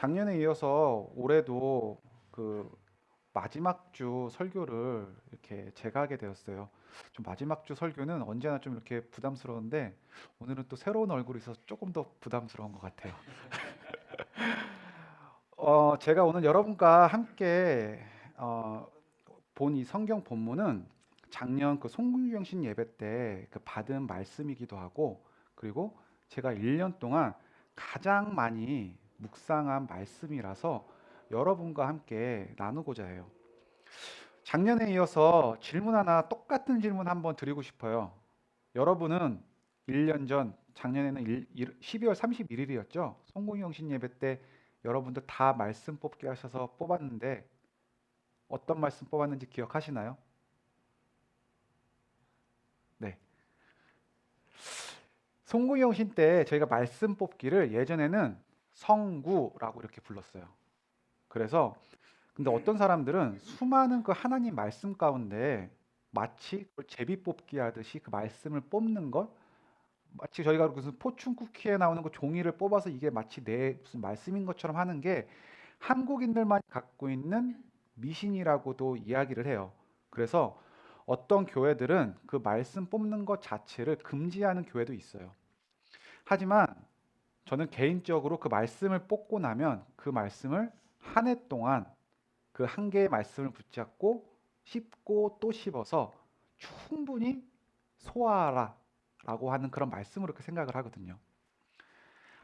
작년에 이어서 올해도 그 마지막 주 설교를 이렇게 제가 하게 되었어요. 좀 마지막 주 설교는 언제나 좀 이렇게 부담스러운데 오늘은 또 새로운 얼굴이 있어서 조금 더 부담스러운 것 같아요. 제가 오늘 여러분과 함께 어, 본 이 성경 본문은 작년 그 송구영신 예배 때 그 받은 말씀이기도 하고, 그리고 제가 1년 동안 가장 많이 묵상한 말씀이라서 여러분과 함께 나누고자 해요. 작년에 이어서 질문 하나, 똑같은 질문 한번 드리고 싶어요. 여러분은 1년 전, 작년에는 12월 31일이었죠. 송구영신 예배 때 여러분들 다 말씀 뽑기 하셔서 뽑았는데 어떤 말씀 뽑았는지 기억하시나요? 네. 송구영신 때 저희가 말씀 뽑기를 예전에는 성구라고 이렇게 불렀어요. 그래서 근데 어떤 사람들은 수많은 그 하나님 말씀 가운데 마치 그걸 제비 뽑기 하듯이 그 말씀을 뽑는 것, 마치 저희가 무슨 포춘 쿠키에 나오는 그 종이를 뽑아서 이게 마치 내 무슨 말씀인 것처럼 하는 게 한국인들만 갖고 있는 미신이라고도 이야기를 해요. 그래서 어떤 교회들은 그 말씀 뽑는 것 자체를 금지하는 교회도 있어요. 하지만 저는 개인적으로 그 말씀을 뽑고 나면 그 말씀을 한 해 동안 그 한 개의 말씀을 붙잡고 씹고 또 씹어서 충분히 소화하라 라고 하는 그런 말씀으로 이렇게 생각을 하거든요.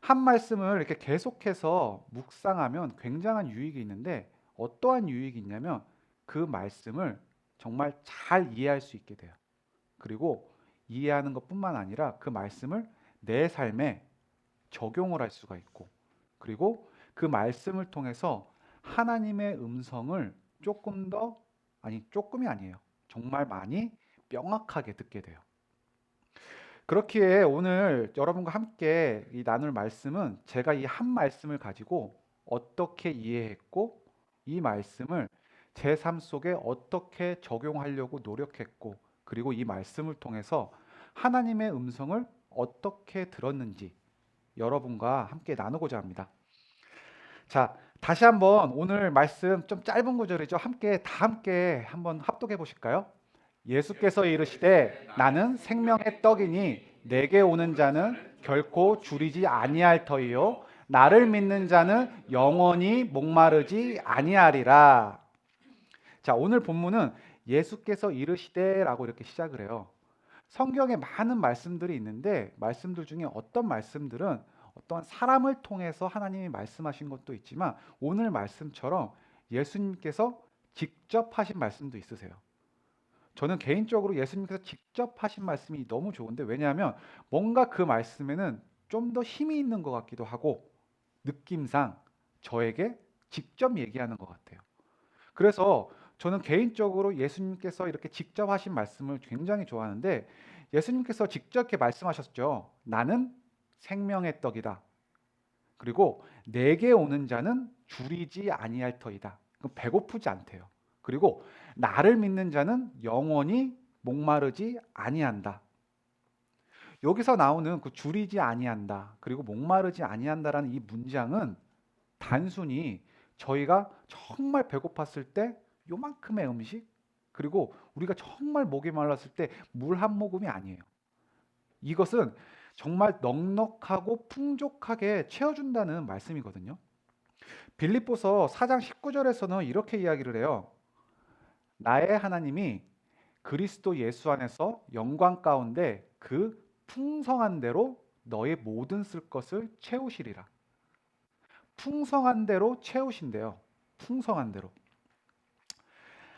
한 말씀을 이렇게 계속해서 묵상하면 굉장한 유익이 있는데 어떠한 유익이 있냐면 그 말씀을 정말 잘 이해할 수 있게 돼요. 그리고 이해하는 것뿐만 아니라 그 말씀을 내 삶에 적용을 할 수가 있고, 그리고 그 말씀을 통해서 하나님의 음성을 조금 더, 아니 조금이 아니에요. 정말 많이 명확하게 듣게 돼요. 그렇기에 오늘 여러분과 함께 이 나눌 말씀은 제가 이 한 말씀을 가지고 어떻게 이해했고 이 말씀을 제 삶 속에 어떻게 적용하려고 노력했고, 그리고 이 말씀을 통해서 하나님의 음성을 어떻게 들었는지 여러분과 함께 나누고자 합니다. 자, 다시 한번 오늘 말씀 좀 짧은 구절이죠. 함께 한번 합독해 보실까요? 예수께서 이르시되 나는 생명의 떡이니 내게 오는 자는 결코 줄이지 아니할 터이요 나를 믿는 자는 영원히 목마르지 아니하리라. 자, 오늘 본문은 예수께서 이르시되라고 이렇게 시작을 해요. 성경에 많은 말씀들이 있는데 말씀들 중에 어떤 말씀들은 어떤 사람을 통해서 하나님이 말씀하신 것도 있지만 오늘 말씀처럼 예수님께서 직접 하신 말씀도 있으세요. 저는 개인적으로 예수님께서 직접 하신 말씀이 너무 좋은데, 왜냐하면 뭔가 그 말씀에는 좀 더 힘이 있는 것 같기도 하고 느낌상 저에게 직접 얘기하는 것 같아요. 그래서 저는 개인적으로 예수님께서 이렇게 직접 하신 말씀을 굉장히 좋아하는데, 예수님께서 직접 이렇게 말씀하셨죠. 나는 생명의 떡이다. 그리고 내게 오는 자는 줄이지 아니할 터이다. 그럼 배고프지 않대요. 그리고 나를 믿는 자는 영원히 목마르지 아니한다. 여기서 나오는 그 줄이지 아니한다, 그리고 목마르지 아니한다라는 이 문장은 단순히 저희가 정말 배고팠을 때 요만큼의 음식, 그리고 우리가 정말 목이 말랐을 때 물 한 모금이 아니에요. 이것은 정말 넉넉하고 풍족하게 채워준다는 말씀이거든요. 빌립보서 4장 19절에서는 이렇게 이야기를 해요. 나의 하나님이 그리스도 예수 안에서 영광 가운데 그 풍성한 대로 너의 모든 쓸 것을 채우시리라. 풍성한 대로 채우신대요. 풍성한 대로.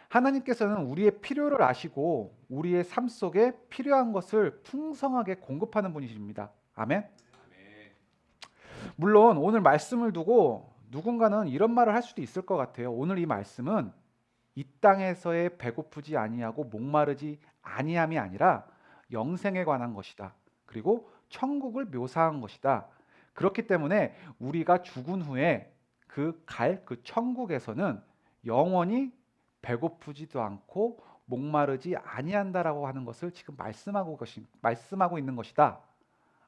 하나님께서는 우리의 필요를 아시고 우리의 삶 속에 필요한 것을 풍성하게 공급하는 분이십니다. 아멘. 물론 오늘 말씀을 두고 누군가는 이런 말을 할 수도 있을 것 같아요. 오늘 이 말씀은 이 땅에서의 배고프지 아니하고 목마르지 아니함이 아니라 영생에 관한 것이다. 그리고 천국을 묘사한 것이다. 그렇기 때문에 우리가 죽은 후에 그 천국에서는 영원히 배고프지도 않고 목마르지 아니한다라고 하는 것을 지금 말씀하고 있는 것이다.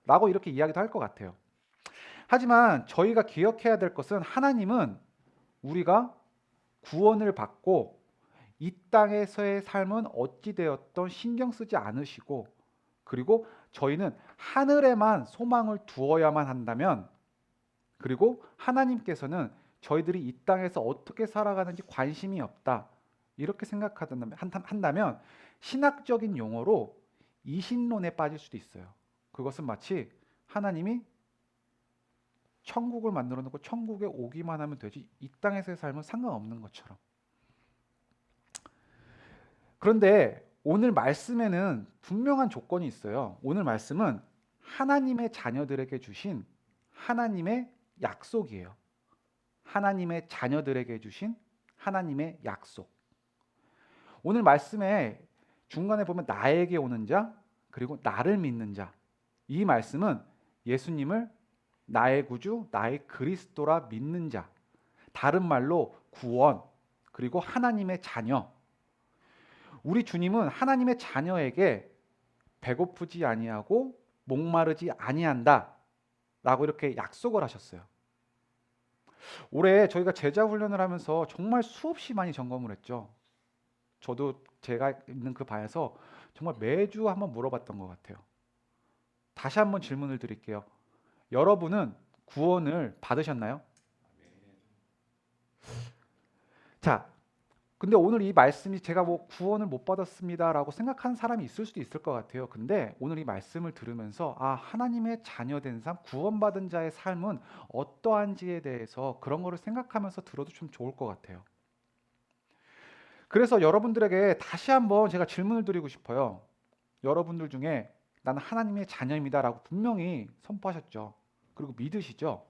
라고 이렇게 이야기도 할 것 같아요. 하지만 저희가 기억해야 될 것은 하나님은 우리가 구원을 받고 이 땅에서의 삶은 어찌 되었던 신경 쓰지 않으시고, 그리고 저희는 하늘에만 소망을 두어야만 한다면, 그리고 하나님께서는 저희들이 이 땅에서 어떻게 살아가는지 관심이 없다, 이렇게 한다면 신학적인 용어로 이신론에 빠질 수도 있어요. 그것은 마치 하나님이 천국을 만들어 놓고 천국에 오기만 하면 되지 이 땅에서의 삶은 상관없는 것처럼. 그런데 오늘 말씀에는 분명한 조건이 있어요. 오늘 말씀은 하나님의 자녀들에게 주신 하나님의 약속이에요. 하나님의 자녀들에게 주신 하나님의 약속. 오늘 말씀에 중간에 보면 나에게 오는 자, 그리고 나를 믿는 자. 이 말씀은 예수님을 나의 구주, 나의 그리스도라 믿는 자. 다른 말로 구원, 그리고 하나님의 자녀. 우리 주님은 하나님의 자녀에게 배고프지 아니하고 목마르지 아니한다 라고 이렇게 약속을 하셨어요. 올해 저희가 제자 훈련을 하면서 정말 수없이 많이 점검을 했죠. 저도 제가 있는 그 바에서 정말 매주 한번 물어봤던 것 같아요. 다시 한번 질문을 드릴게요. 여러분은 구원을 받으셨나요? 자, 근데 오늘 이 말씀이 제가 뭐 구원을 못 받았습니다라고 생각하는 사람이 있을 수도 있을 것 같아요. 근데 오늘 이 말씀을 들으면서 하나님의 자녀된 삶, 구원받은 자의 삶은 어떠한지에 대해서 그런 거를 생각하면서 들어도 좀 좋을 것 같아요. 그래서 여러분들에게 다시 한번 제가 질문을 드리고 싶어요. 여러분들 중에 나는 하나님의 자녀입니다라고 분명히 선포하셨죠. 그리고 믿으시죠?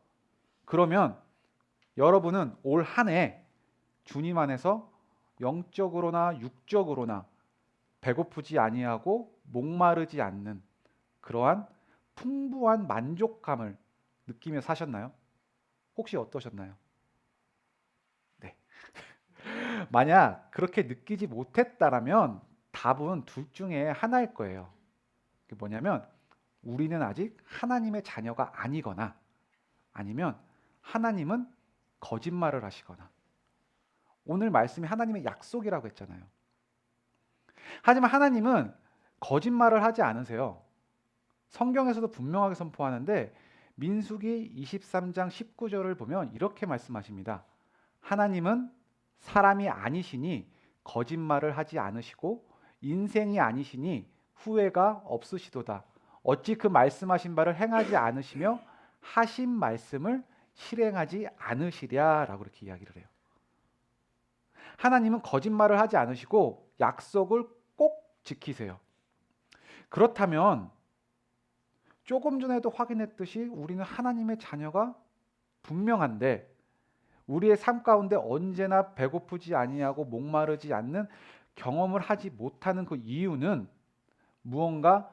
그러면 여러분은 올 한 해 주님 안에서 영적으로나 육적으로나 배고프지 아니하고 목마르지 않는 그러한 풍부한 만족감을 느끼며 사셨나요? 혹시 어떠셨나요? 네. 만약 그렇게 느끼지 못했다라면 답은 둘 중에 하나일 거예요. 그게 뭐냐면 우리는 아직 하나님의 자녀가 아니거나, 아니면 하나님은 거짓말을 하시거나. 오늘 말씀이 하나님의 약속이라고 했잖아요. 하지만 하나님은 거짓말을 하지 않으세요. 성경에서도 분명하게 선포하는데 민수기 23장 19절을 보면 이렇게 말씀하십니다. 하나님은 사람이 아니시니 거짓말을 하지 않으시고 인생이 아니시니 후회가 없으시도다. 어찌 그 말씀하신 바를 행하지 않으시며 하신 말씀을 실행하지 않으시랴라고 이렇게 이야기를 해요. 하나님은 거짓말을 하지 않으시고 약속을 꼭 지키세요. 그렇다면 조금 전에도 확인했듯이 우리는 하나님의 자녀가 분명한데 우리의 삶 가운데 언제나 배고프지 아니하고 목마르지 않는 경험을 하지 못하는 그 이유는 무언가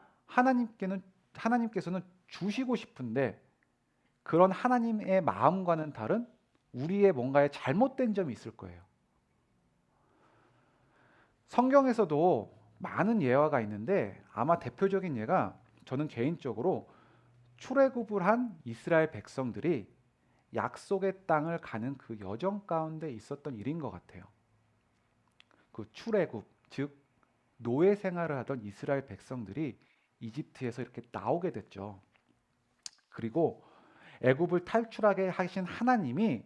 하나님께서는 주시고 싶은데 그런 하나님의 마음과는 다른 우리의 뭔가에 잘못된 점이 있을 거예요. 성경에서도 많은 예화가 있는데 아마 대표적인 예가 저는 개인적으로 출애굽을 한 이스라엘 백성들이 약속의 땅을 가는 그 여정 가운데 있었던 일인 것 같아요. 그 출애굽, 즉 노예 생활을 하던 이스라엘 백성들이 이집트에서 이렇게 나오게 됐죠. 그리고 애굽을 탈출하게 하신 하나님이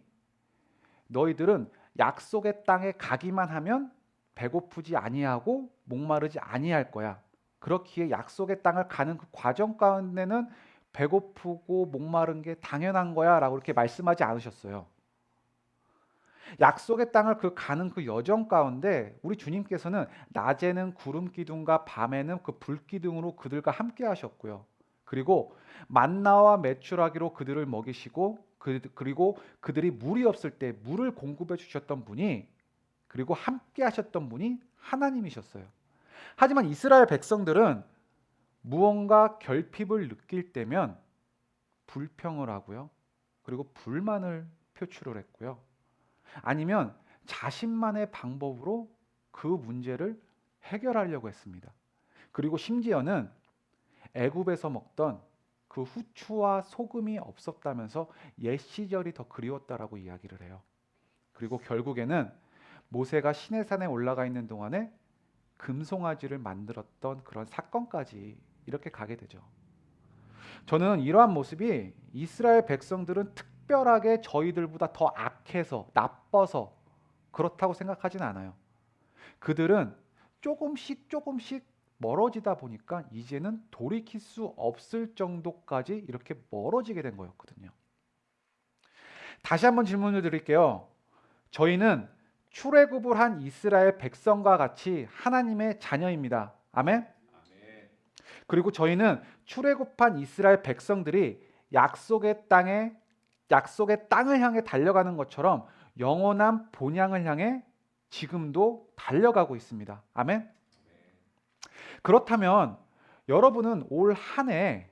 너희들은 약속의 땅에 가기만 하면 배고프지 아니하고 목마르지 아니할 거야. 그렇기에 약속의 땅을 가는 그 과정 가운데는 배고프고 목마른 게 당연한 거야 라고 이렇게 말씀하지 않으셨어요. 약속의 땅을 가는 그 여정 가운데 우리 주님께서는 낮에는 구름 기둥과 밤에는 그 불 기둥으로 그들과 함께 하셨고요. 그리고 만나와 메추라기로 그들을 먹이시고 그리고 그들이 물이 없을 때 물을 공급해 주셨던 분이, 그리고 함께 하셨던 분이 하나님이셨어요. 하지만 이스라엘 백성들은 무언가 결핍을 느낄 때면 불평을 하고요. 그리고 불만을 표출을 했고요. 아니면 자신만의 방법으로 그 문제를 해결하려고 했습니다. 그리고 심지어는 애굽에서 먹던 그 후추와 소금이 없었다면서 옛 시절이 더 그리웠다라고 이야기를 해요. 그리고 결국에는 모세가 시내산에 올라가 있는 동안에 금송아지를 만들었던 그런 사건까지 이렇게 가게 되죠. 저는 이러한 모습이 이스라엘 백성들은 특별하게 저희들보다 더 악해서 나빠서 그렇다고 생각하지는 않아요. 그들은 조금씩 조금씩 멀어지다 보니까 이제는 돌이킬 수 없을 정도까지 이렇게 멀어지게 된 거였거든요. 다시 한번 질문을 드릴게요. 저희는 출애굽을 한 이스라엘 백성과 같이 하나님의 자녀입니다. 아멘? 그리고 저희는 출애굽한 이스라엘 백성들이 약속의 땅을 향해 달려가는 것처럼 영원한 본향을 향해 지금도 달려가고 있습니다. 아멘? 그렇다면 여러분은 올 한 해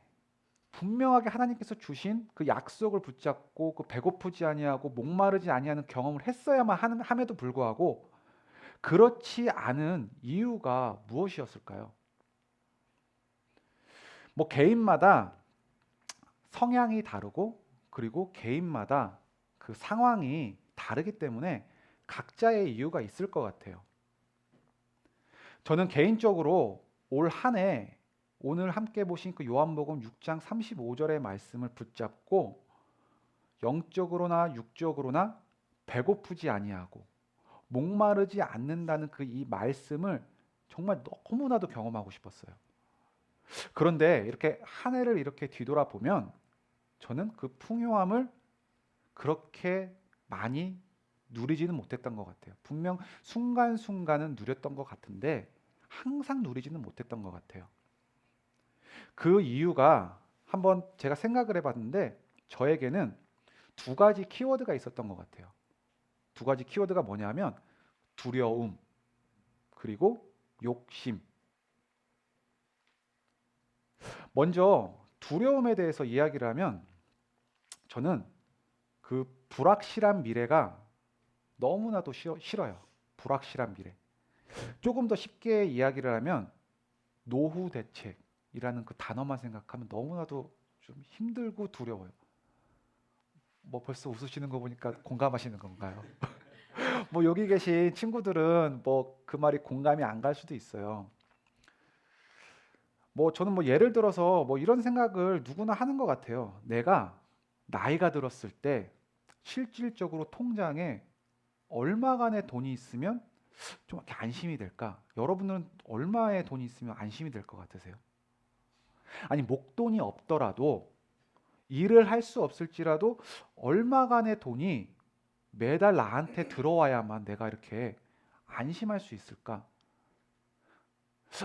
분명하게 하나님께서 주신 그 약속을 붙잡고 그 배고프지 아니하고 목마르지 아니하는 경험을 했어야만 함에도 불구하고 그렇지 않은 이유가 무엇이었을까요? 뭐 개인마다 성향이 다르고 그리고 개인마다 그 상황이 다르기 때문에 각자의 이유가 있을 것 같아요. 저는 개인적으로 올 한 해 오늘 함께 보신 그 요한복음 6장 35절의 말씀을 붙잡고 영적으로나 육적으로나 배고프지 아니하고 목마르지 않는다는 그 이 말씀을 정말 너무나도 경험하고 싶었어요. 그런데 이렇게 한 해를 이렇게 뒤돌아보면 저는 그 풍요함을 그렇게 많이 누리지는 못했던 것 같아요. 분명 순간순간은 누렸던 것 같은데 항상 누리지는 못했던 것 같아요. 그 이유가 한번 제가 생각을 해봤는데 저에게는 두 가지 키워드가 있었던 것 같아요. 두 가지 키워드가 뭐냐면 두려움 그리고 욕심. 먼저 두려움에 대해서 이야기를 하면 저는 그 불확실한 미래가 너무나도 싫어요. 불확실한 미래. 조금 더 쉽게 이야기를 하면 노후 대책이라는 그 단어만 생각하면 너무나도 좀 힘들고 두려워요. 뭐 벌써 웃으시는 거 보니까 공감하시는 건가요? 뭐 여기 계신 친구들은 뭐 그 말이 공감이 안 갈 수도 있어요. 뭐 저는 뭐 예를 들어서 뭐 이런 생각을 누구나 하는 것 같아요. 내가 나이가 들었을 때 실질적으로 통장에 얼마간의 돈이 있으면 좀 이렇게 안심이 될까? 여러분은 얼마의 돈이 있으면 안심이 될 것 같으세요? 아니 목돈이 없더라도 일을 할 수 없을지라도 얼마간의 돈이 매달 나한테 들어와야만 내가 이렇게 안심할 수 있을까?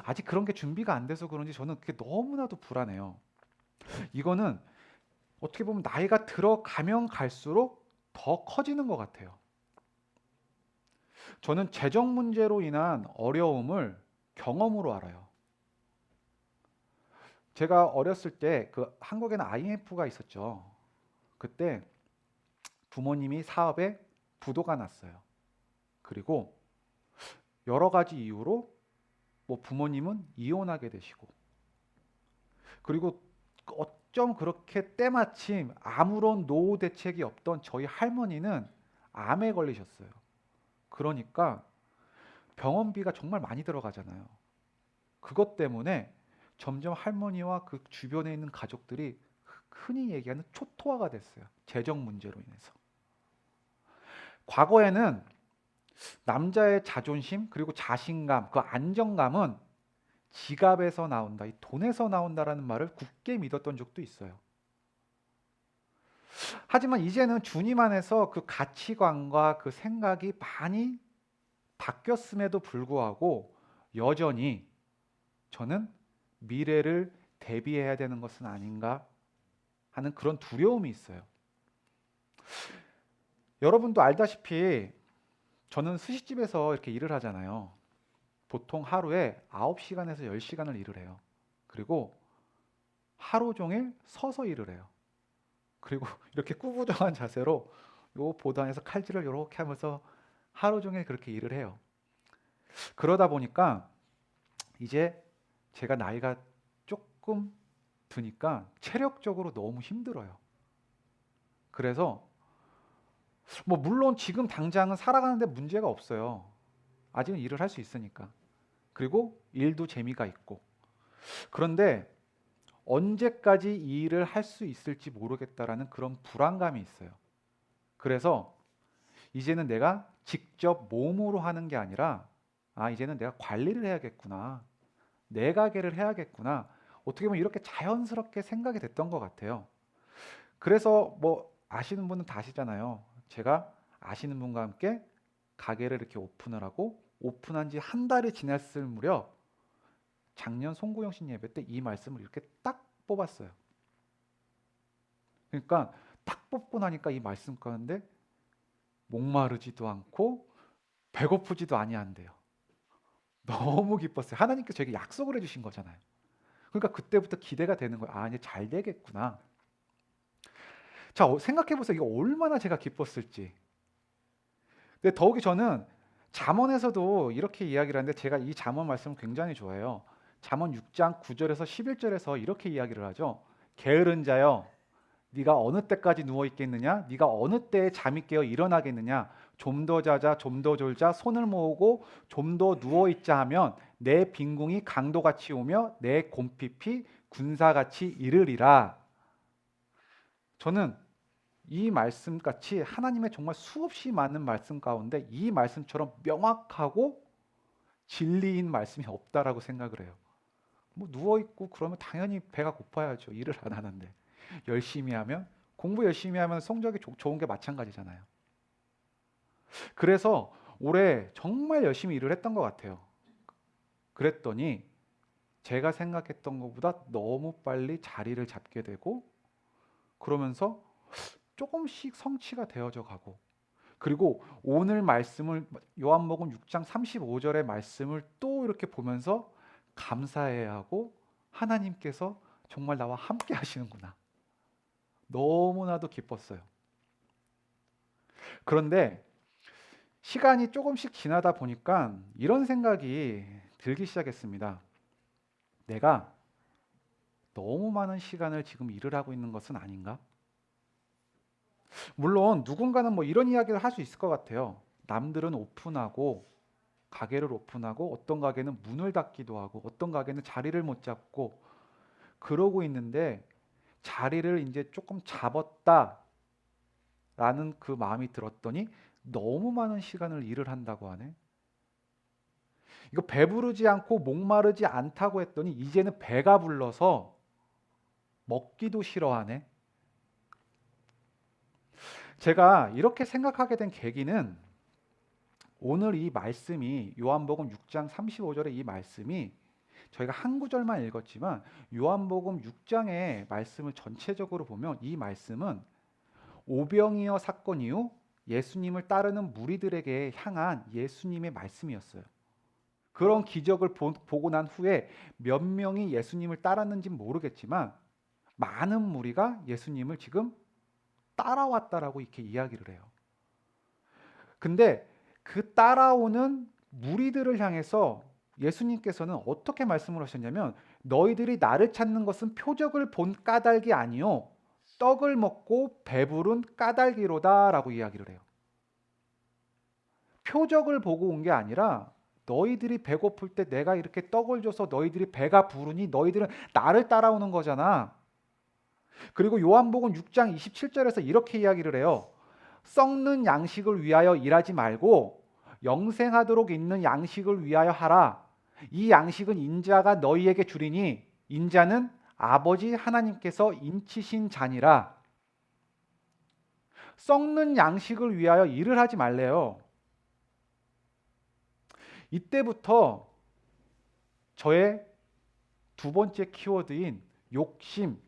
아직 그런 게 준비가 안 돼서 그런지 저는 그게 너무나도 불안해요. 이거는 어떻게 보면 나이가 들어가면 갈수록 더 커지는 것 같아요. 저는 재정 문제로 인한 어려움을 경험으로 알아요. 제가 어렸을 때 그 한국에는 IMF가 있었죠. 그때 부모님이 사업에 부도가 났어요. 그리고 여러 가지 이유로 뭐 부모님은 이혼하게 되시고 그리고 어쩜 그렇게 때마침 아무런 노후 대책이 없던 저희 할머니는 암에 걸리셨어요. 그러니까 병원비가 정말 많이 들어가잖아요. 그것 때문에 점점 할머니와 그 주변에 있는 가족들이 흔히 얘기하는 초토화가 됐어요. 재정 문제로 인해서. 과거에는 남자의 자존심 그리고 자신감, 그 안정감은 지갑에서 나온다, 이 돈에서 나온다라는 말을 굳게 믿었던 적도 있어요. 하지만 이제는 주님 안에서 그 가치관과 그 생각이 많이 바뀌었음에도 불구하고 여전히 저는 미래를 대비해야 되는 것은 아닌가 하는 그런 두려움이 있어요. 여러분도 알다시피 저는 스시집에서 이렇게 일을 하잖아요. 보통 하루에 9시간에서 10시간을 일을 해요. 그리고 하루 종일 서서 일을 해요. 그리고 이렇게 꾸부정한 자세로 요 보단에서 칼질을 이렇게 하면서 하루 종일 그렇게 일을 해요. 그러다 보니까 이제 제가 나이가 조금 드니까 체력적으로 너무 힘들어요. 그래서 뭐 물론 지금 당장은 살아가는데 문제가 없어요. 아직은 일을 할 수 있으니까. 그리고 일도 재미가 있고. 그런데 언제까지 이 일을 할 수 있을지 모르겠다라는 그런 불안감이 있어요. 그래서 이제는 내가 직접 몸으로 하는 게 아니라 이제는 내가 관리를 해야겠구나. 내 가게를 해야겠구나. 어떻게 보면 이렇게 자연스럽게 생각이 됐던 것 같아요. 그래서 뭐 아시는 분은 다 아시잖아요. 제가 아시는 분과 함께 가게를 이렇게 오픈을 하고 오픈한 지 한 달이 지났을 무렵 작년 송구영신 예배 때 이 말씀을 이렇게 딱 뽑았어요. 그러니까 딱 뽑고 나니까 이 말씀 가운데 목마르지도 않고 배고프지도 아니한데요. 너무 기뻤어요. 하나님께서 저에게 약속을 해주신 거잖아요. 그러니까 그때부터 기대가 되는 거예요. 이제 잘 되겠구나. 자, 생각해보세요. 이게 얼마나 제가 기뻤을지. 근데 더욱이 저는 잠언에서도 이렇게 이야기를 하는데 제가 이 잠언 말씀을 굉장히 좋아해요. 잠언 6장 9절에서 11절에서 이렇게 이야기를 하죠. 게으른 자여, 네가 어느 때까지 누워 있겠느냐? 네가 어느 때에 잠이 깨어 일어나겠느냐? 좀 더 자자, 좀 더 졸자, 손을 모으고 좀 더 누워 있자 하면 내 빈궁이 강도같이 오며 내 곰핍이 군사같이 이르리라. 저는 이 말씀 같이 하나님의 정말 수없이 많은 말씀 가운데 이 말씀처럼 명확하고 진리인 말씀이 없다라고 생각을 해요. 뭐 누워 있고 그러면 당연히 배가 고파야죠. 일을 안 하는데. 열심히 하면 공부 열심히 하면 성적이 좋은 게 마찬가지잖아요. 그래서 올해 정말 열심히 일을 했던 것 같아요. 그랬더니 제가 생각했던 것보다 너무 빨리 자리를 잡게 되고 그러면서 조금씩 성취가 되어져 가고 그리고 오늘 말씀을 요한복음 6장 35절의 말씀을 또 이렇게 보면서 감사해야 하고 하나님께서 정말 나와 함께 하시는구나. 너무나도 기뻤어요. 그런데 시간이 조금씩 지나다 보니까 이런 생각이 들기 시작했습니다. 내가 너무 많은 시간을 지금 일을 하고 있는 것은 아닌가? 물론 누군가는 뭐 이런 이야기를 할 수 있을 것 같아요. 남들은 오픈하고 가게를 오픈하고 어떤 가게는 문을 닫기도 하고 어떤 가게는 자리를 못 잡고 그러고 있는데 자리를 이제 조금 잡았다라는 그 마음이 들었더니 너무 많은 시간을 일을 한다고 하네. 이거 배부르지 않고 목마르지 않다고 했더니 이제는 배가 불러서 먹기도 싫어하네. 제가 이렇게 생각하게 된 계기는 오늘 이 말씀이 요한복음 6장 35절의 이 말씀이 저희가 한 구절만 읽었지만 요한복음 6장의 말씀을 전체적으로 보면 이 말씀은 오병이어 사건 이후 예수님을 따르는 무리들에게 향한 예수님의 말씀이었어요. 그런 기적을 보고 난 후에 몇 명이 예수님을 따랐는지 모르겠지만 많은 무리가 예수님을 지금 따라왔다라고 이렇게 이야기를 해요. 근데 그 따라오는 무리들을 향해서 예수님께서는 어떻게 말씀을 하셨냐면 너희들이 나를 찾는 것은 표적을 본 까닭이 아니요 떡을 먹고 배부른 까닭이로다라고 이야기를 해요. 표적을 보고 온 게 아니라 너희들이 배고플 때 내가 이렇게 떡을 줘서 너희들이 배가 부르니 너희들은 나를 따라오는 거잖아. 그리고 요한복음 6장 27절에서 이렇게 이야기를 해요. 썩는 양식을 위하여 일하지 말고 영생하도록 있는 양식을 위하여 하라. 이 양식은 인자가 너희에게 주리니 인자는 아버지 하나님께서 인치신 자니라. 썩는 양식을 위하여 일을 하지 말래요. 이때부터 저의 두 번째 키워드인 욕심이라는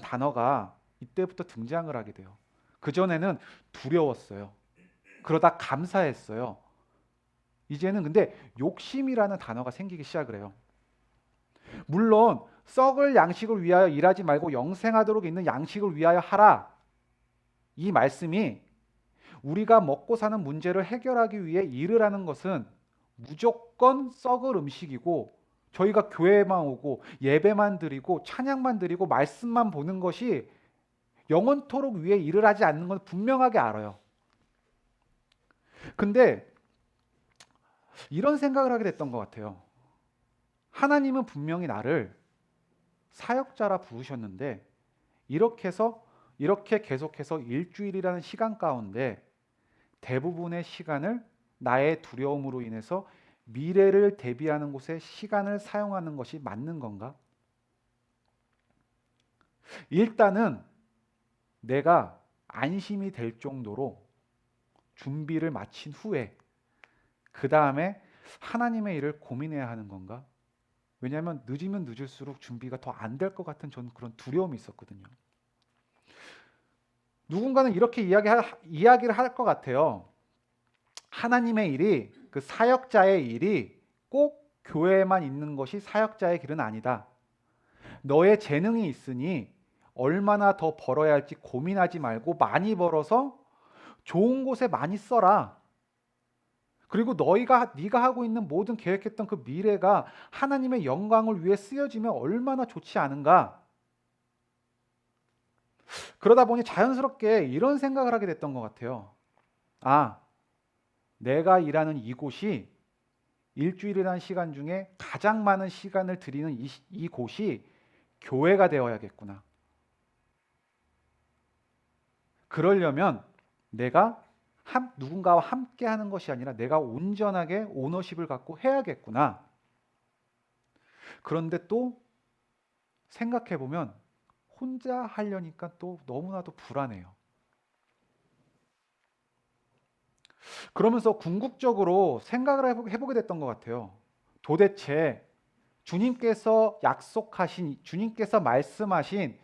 단어가 이때부터 등장을 하게 돼요. 그전에는 두려웠어요. 그러다 감사했어요. 이제는 근데 욕심이라는 단어가 생기기 시작을 해요. 물론 썩을 양식을 위하여 일하지 말고 영생하도록 있는 양식을 위하여 하라. 이 말씀이 우리가 먹고 사는 문제를 해결하기 위해 일을 하는 것은 무조건 썩을 음식이고 저희가 교회만 오고 예배만 드리고 찬양만 드리고 말씀만 보는 것이 영원토록 위에 일을 하지 않는 건 분명하게 알아요. 근데 이런 생각을 하게 됐던 것 같아요. 하나님은 분명히 나를 사역자라 부르셨는데 이렇게 계속해서 일주일이라는 시간 가운데 대부분의 시간을 나의 두려움으로 인해서 미래를 대비하는 곳에 시간을 사용하는 것이 맞는 건가? 일단은 내가 안심이 될 정도로 준비를 마친 후에 그 다음에 하나님의 일을 고민해야 하는 건가? 왜냐하면 늦으면 늦을수록 준비가 더 안 될 것 같은 저는 그런 두려움이 있었거든요. 누군가는 이렇게 이야기를 할 것 같아요. 하나님의 일이, 그 사역자의 일이 꼭 교회에만 있는 것이 사역자의 길은 아니다. 너의 재능이 있으니 얼마나 더 벌어야 할지 고민하지 말고 많이 벌어서 좋은 곳에 많이 써라. 그리고 네가 하고 있는 모든 계획했던 그 미래가 하나님의 영광을 위해 쓰여지면 얼마나 좋지 않은가. 그러다 보니 자연스럽게 이런 생각을 하게 됐던 것 같아요. 아, 내가 일하는 이곳이 일주일이라는 시간 중에 가장 많은 시간을 들이는 이곳이 교회가 되어야겠구나. 그러려면 내가 누군가와 함께 하는 것이 아니라 내가 온전하게 오너십을 갖고 해야겠구나. 그런데 또 생각해 보면 혼자 하려니까 또 너무나도 불안해요. 그러면서 궁극적으로 생각을 해보게 됐던 것 같아요. 도대체 주님께서 말씀하신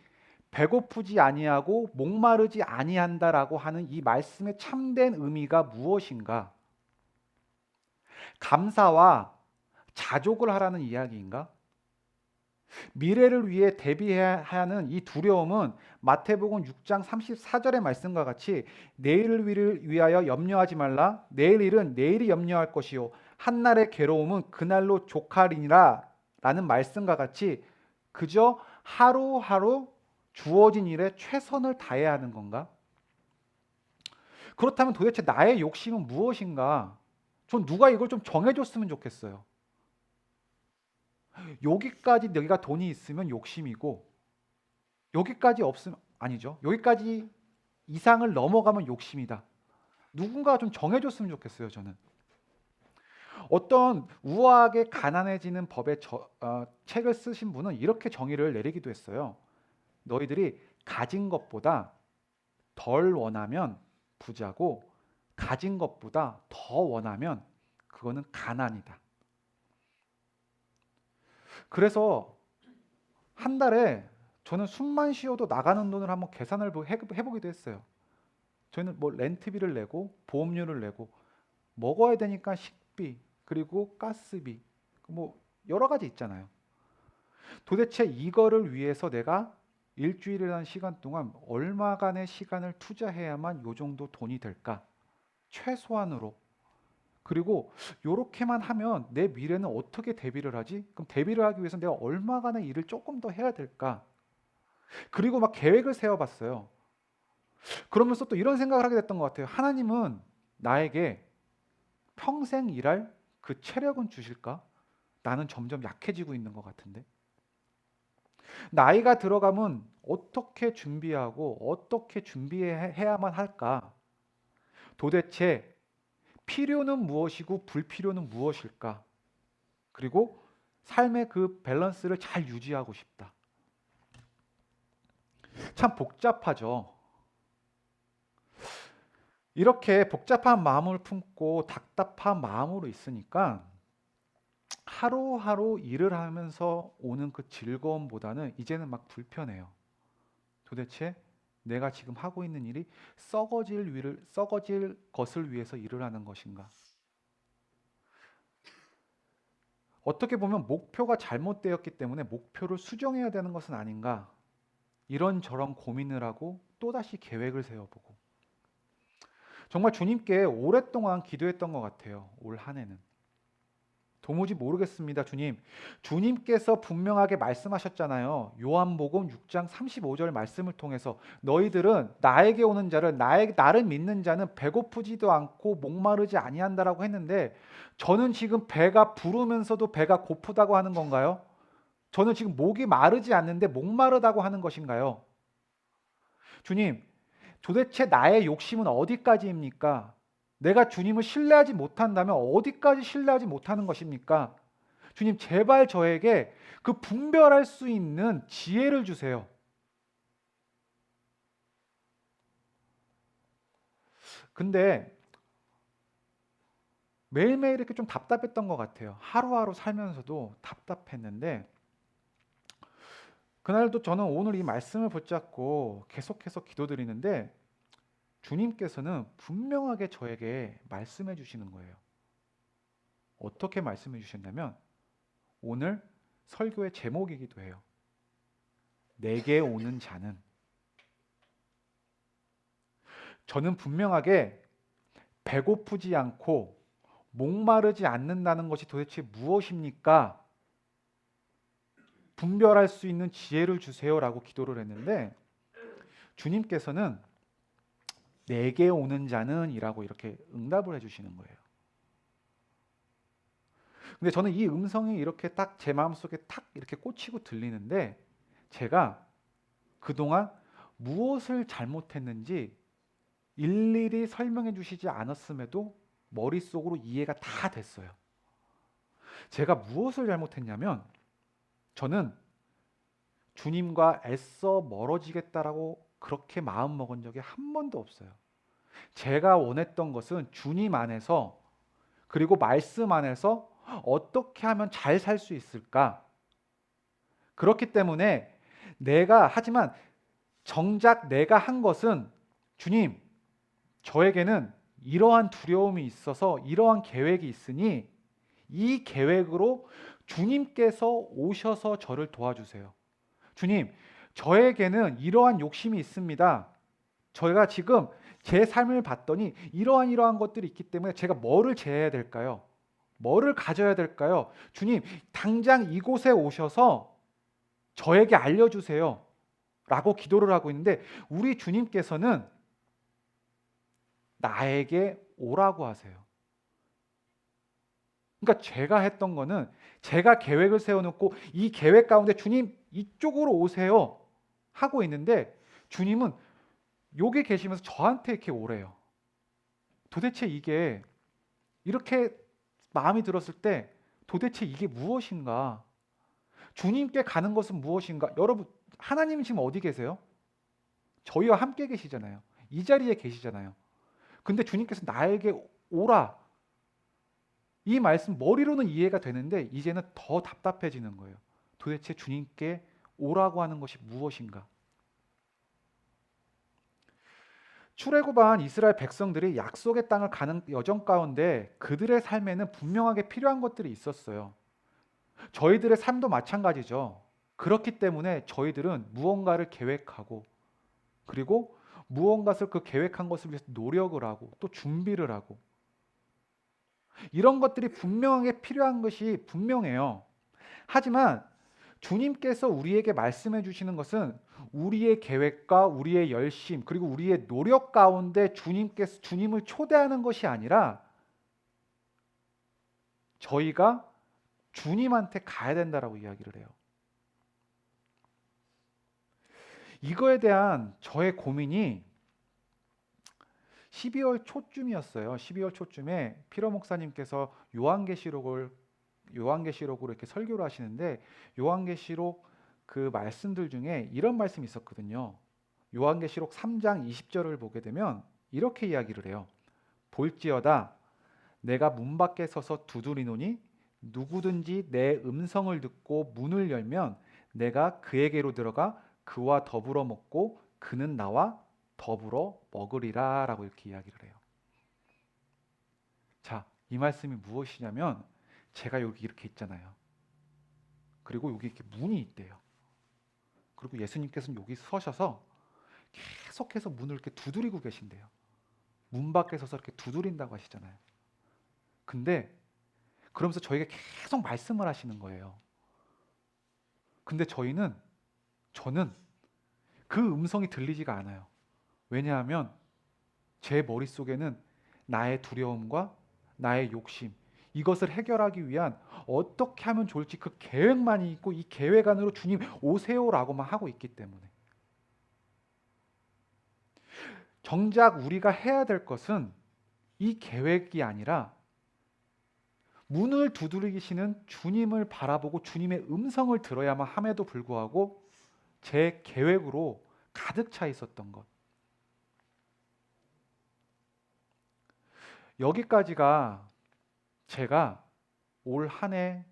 배고프지 아니하고 목마르지 아니한다라고 하는 이 말씀의 참된 의미가 무엇인가? 감사와 자족을 하라는 이야기인가? 미래를 위해 대비해야 하는 이 두려움은 마태복음 6장 34절의 말씀과 같이 내일을 위하여 염려하지 말라. 내일 일은 내일이 염려할 것이요 한날의 괴로움은 그날로 족하리니라 라는 말씀과 같이 그저 하루하루 주어진 일에 최선을 다해야 하는 건가? 그렇다면 도대체 나의 욕심은 무엇인가? 전 누가 이걸 좀 정해줬으면 좋겠어요. 여기까지 내가 돈이 있으면 욕심이고 여기까지 없으면 아니죠. 여기까지 이상을 넘어가면 욕심이다. 누군가 좀 정해줬으면 좋겠어요. 저는 어떤 우아하게 가난해지는 법의 책을 쓰신 분은 이렇게 정의를 내리기도 했어요. 너희들이 가진 것보다 덜 원하면 부자고 가진 것보다 더 원하면 그거는 가난이다. 그래서 한 달에 저는 숨만 쉬어도 나가는 돈을 한번 계산을 해보기도 했어요. 저희는 뭐 렌트비를 내고 보험료를 내고 먹어야 되니까 식비 그리고 가스비 뭐 여러 가지 있잖아요. 도대체 이거를 위해서 내가 일주일이라는 시간 동안 얼마간의 시간을 투자해야만 요 정도 돈이 될까? 최소한으로. 그리고 요렇게만 하면 내 미래는 어떻게 대비를 하지? 그럼 대비를 하기 위해서 내가 얼마간의 일을 조금 더 해야 될까? 그리고 막 계획을 세워봤어요. 그러면서 또 이런 생각을 하게 됐던 것 같아요. 하나님은 나에게 평생 일할 그 체력은 주실까? 나는 점점 약해지고 있는 것 같은데. 나이가 들어가면 어떻게 준비하고 어떻게 준비해야만 할까? 도대체 필요는 무엇이고 불필요는 무엇일까? 그리고 삶의 그 밸런스를 잘 유지하고 싶다. 참 복잡하죠. 이렇게 복잡한 마음을 품고 답답한 마음으로 있으니까 하루하루 일을 하면서 오는 그 즐거움보다는 이제는 막 불편해요. 도대체 내가 지금 하고 있는 일이 썩어질 것을 위해서 일을 하는 것인가? 어떻게 보면 목표가 잘못되었기 때문에 목표를 수정해야 되는 것은 아닌가? 이런저런 고민을 하고 또다시 계획을 세워보고 정말 주님께 오랫동안 기도했던 것 같아요. 올 한 해는. 도무지 모르겠습니다, 주님. 주님께서 분명하게 말씀하셨잖아요. 요한복음 6장 35절 말씀을 통해서 너희들은 나에게 오는 자를 나를 믿는 자는 배고프지도 않고 목마르지 아니한다라고 했는데 저는 지금 배가 부르면서도 배가 고프다고 하는 건가요? 저는 지금 목이 마르지 않는데 목마르다고 하는 것인가요? 주님, 도대체 나의 욕심은 어디까지입니까? 내가 주님을 신뢰하지 못한다면 어디까지 신뢰하지 못하는 것입니까? 주님, 제발 저에게 그 분별할 수 있는 지혜를 주세요. 근데 매일매일 이렇게 좀 답답했던 것 같아요. 하루하루 살면서도 답답했는데 그날도 저는 오늘 이 말씀을 붙잡고 계속해서 기도드리는데 주님께서는 분명하게 저에게 말씀해 주시는 거예요. 어떻게 말씀해 주셨냐면 오늘 설교의 제목이기도 해요. 내게 오는 자는. 저는 분명하게 배고프지 않고 목마르지 않는다는 것이 도대체 무엇입니까? 분별할 수 있는 지혜를 주세요라고 기도를 했는데 주님께서는 내게 오는 자는 이라고 이렇게 응답을 해주시는 거예요. 근데 저는 이 음성이 이렇게 딱 제 마음속에 탁 이렇게 꽂히고 들리는데 제가 그동안 무엇을 잘못했는지 일일이 설명해 주시지 않았음에도 머릿속으로 이해가 다 됐어요. 제가 무엇을 잘못했냐면 저는 주님과 애써 멀어지겠다라고 그렇게 마음 먹은 적이 한 번도 없어요. 제가 원했던 것은 주님 안에서 그리고 말씀 안에서 어떻게 하면 잘 살 수 있을까? 그렇기 때문에 하지만 정작 내가 한 것은 주님, 저에게는 이러한 두려움이 있어서 이러한 계획이 있으니 이 계획으로 주님께서 오셔서 저를 도와주세요. 주님, 저에게는 이러한 욕심이 있습니다. 저희가 지금 제 삶을 봤더니 이러한 것들이 있기 때문에 제가 뭐를 제해야 될까요? 뭐를 가져야 될까요? 주님, 당장 이곳에 오셔서 저에게 알려주세요. 라고 기도를 하고 있는데 우리 주님께서는 나에게 오라고 하세요. 그러니까 제가 했던 거는 제가 계획을 세워놓고 이 계획 가운데 주님 이쪽으로 오세요 하고 있는데 주님은 여기 계시면서 저한테 이렇게 오래요. 도대체 이게 이렇게 마음이 들었을 때 도대체 이게 무엇인가? 주님께 가는 것은 무엇인가? 여러분, 하나님 지금 어디 계세요? 저희와 함께 계시잖아요. 이 자리에 계시잖아요. 근데 주님께서 나에게 오라. 이 말씀 머리로는 이해가 되는데 이제는 더 답답해지는 거예요. 도대체 주님께 오라고 하는 것이 무엇인가? 출애굽한 이스라엘 백성들이 약속의 땅을 가는 여정 가운데 그들의 삶에는 분명하게 필요한 것들이 있었어요. 저희들의 삶도 마찬가지죠. 그렇기 때문에 저희들은 무언가를 계획하고 그리고 무언가를 그 계획한 것을 위해서 노력을 하고 또 준비를 하고 이런 것들이 분명하게 필요한 것이 분명해요. 하지만 주님께서 우리에게 말씀해 주시는 것은 우리의 계획과 우리의 열심 그리고 우리의 노력 가운데 주님을 초대하는 것이 아니라 저희가 주님한테 가야 된다라고 이야기를 해요. 이거에 대한 저의 고민이 12월 초쯤이었어요. 12월 초쯤에 피러 목사님께서 요한계시록으로 이렇게 설교를 하시는데 요한계시록 그 말씀들 중에 이런 말씀이 있었거든요. 요한계시록 3장 20절을 보게 되면 이렇게 이야기를 해요. 볼지어다 내가 문 밖에 서서 두드리노니 누구든지 내 음성을 듣고 문을 열면 내가 그에게로 들어가 그와 더불어 먹고 그는 나와 더불어 먹으리라 라고 이렇게 이야기를 해요. 자, 이 말씀이 무엇이냐면 제가 여기 이렇게 있잖아요. 그리고 여기 이렇게 문이 있대요. 그리고 예수님께서는 여기 서셔서 계속해서 문을 이렇게 두드리고 계신대요. 문 밖에 서서 이렇게 두드린다고 하시잖아요. 근데 그러면서 저에게 계속 말씀을 하시는 거예요. 근데 저는 그 음성이 들리지가 않아요. 왜냐하면 제 머릿속에는 나의 두려움과 나의 욕심, 이것을 해결하기 위한 어떻게 하면 좋을지 그 계획만이 있고, 이 계획 안으로 주님 오세요라고만 하고 있기 때문에, 정작 우리가 해야 될 것은 이 계획이 아니라 문을 두드리시는 주님을 바라보고 주님의 음성을 들어야만 함에도 불구하고 제 계획으로 가득 차 있었던 것. 여기까지가 제가 올 한 해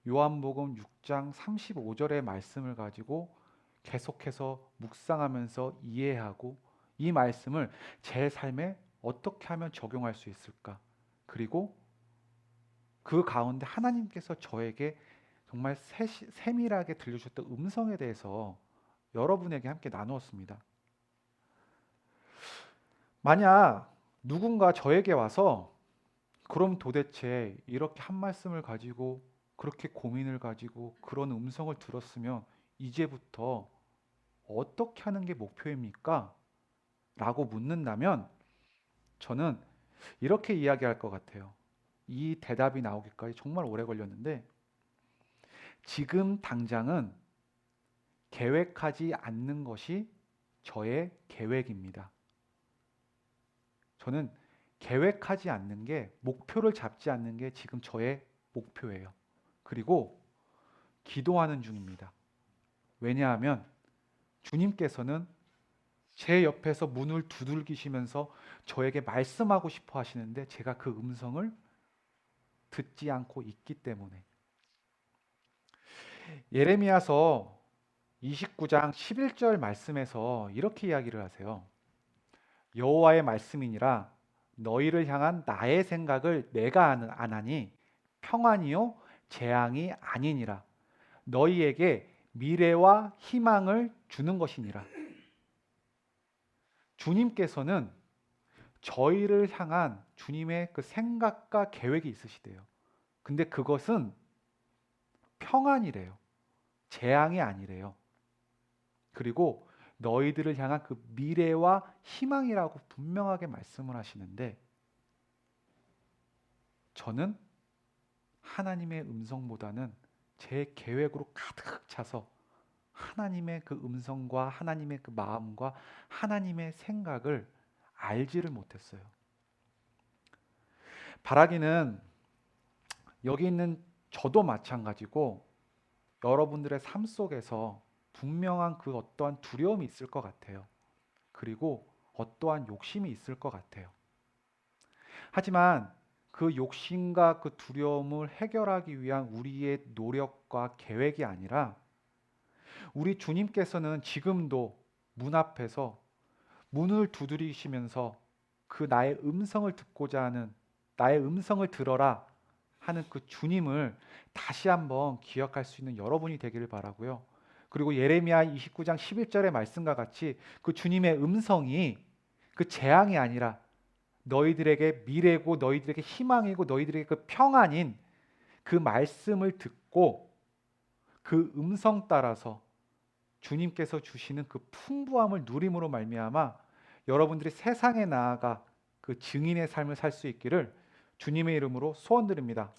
요한복음 6장 35절의 말씀을 가지고 계속해서 묵상하면서 이해하고, 이 말씀을 제 삶에 어떻게 하면 적용할 수 있을까? 그리고 그 가운데 하나님께서 저에게 정말 세밀하게 들려주셨던 음성에 대해서 여러분에게 함께 나누었습니다. 만약 누군가 저에게 와서 그럼 도대체 이렇게 한 말씀을 가지고 그렇게 고민을 가지고 그런 음성을 들었으면 이제부터 어떻게 하는 게 목표입니까? 라고 묻는다면 저는 이렇게 이야기할 것 같아요. 이 대답이 나오기까지 정말 오래 걸렸는데, 지금 당장은 계획하지 않는 것이 저의 계획입니다. 저는 계획하지 않는 게, 목표를 잡지 않는 게 지금 저의 목표예요. 그리고 기도하는 중입니다. 왜냐하면 주님께서는 제 옆에서 문을 두들기시면서 저에게 말씀하고 싶어 하시는데 제가 그 음성을 듣지 않고 있기 때문에. 예레미야서 29장 11절 말씀에서 이렇게 이야기를 하세요. 여호와의 말씀이니라, 너희를 향한 나의 생각을 내가 아나니 평안이요 재앙이 아니니라, 너희에게 미래와 희망을 주는 것이니라. 주님께서는 저희를 향한 주님의 그 생각과 계획이 있으시대요. 근데 그것은 평안이래요. 재앙이 아니래요. 그리고 너희들을 향한 그 미래와 희망이라고 분명하게 말씀을 하시는데, 저는 하나님의 음성보다는 제 계획으로 가득 차서 하나님의 그 음성과 하나님의 그 마음과 하나님의 생각을 알지를 못했어요. 바라기는 여기 있는 저도 마찬가지고 여러분들의 삶 속에서 분명한 그 어떠한 두려움이 있을 것 같아요. 그리고 어떠한 욕심이 있을 것 같아요. 하지만 그 욕심과 그 두려움을 해결하기 위한 우리의 노력과 계획이 아니라, 우리 주님께서는 지금도 문 앞에서 문을 두드리시면서 그 나의 음성을 듣고자 하는, 나의 음성을 들어라 하는 그 주님을 다시 한번 기억할 수 있는 여러분이 되기를 바라고요. 그리고 예레미야 29장 11절의 말씀과 같이 그 주님의 음성이 그 재앙이 아니라 너희들에게 미래고 너희들에게 희망이고 너희들에게 그 평안인 그 말씀을 듣고 그 음성 따라서 주님께서 주시는 그 풍부함을 누림으로 말미암아 여러분들이 세상에 나아가 그 증인의 삶을 살 수 있기를 주님의 이름으로 소원드립니다.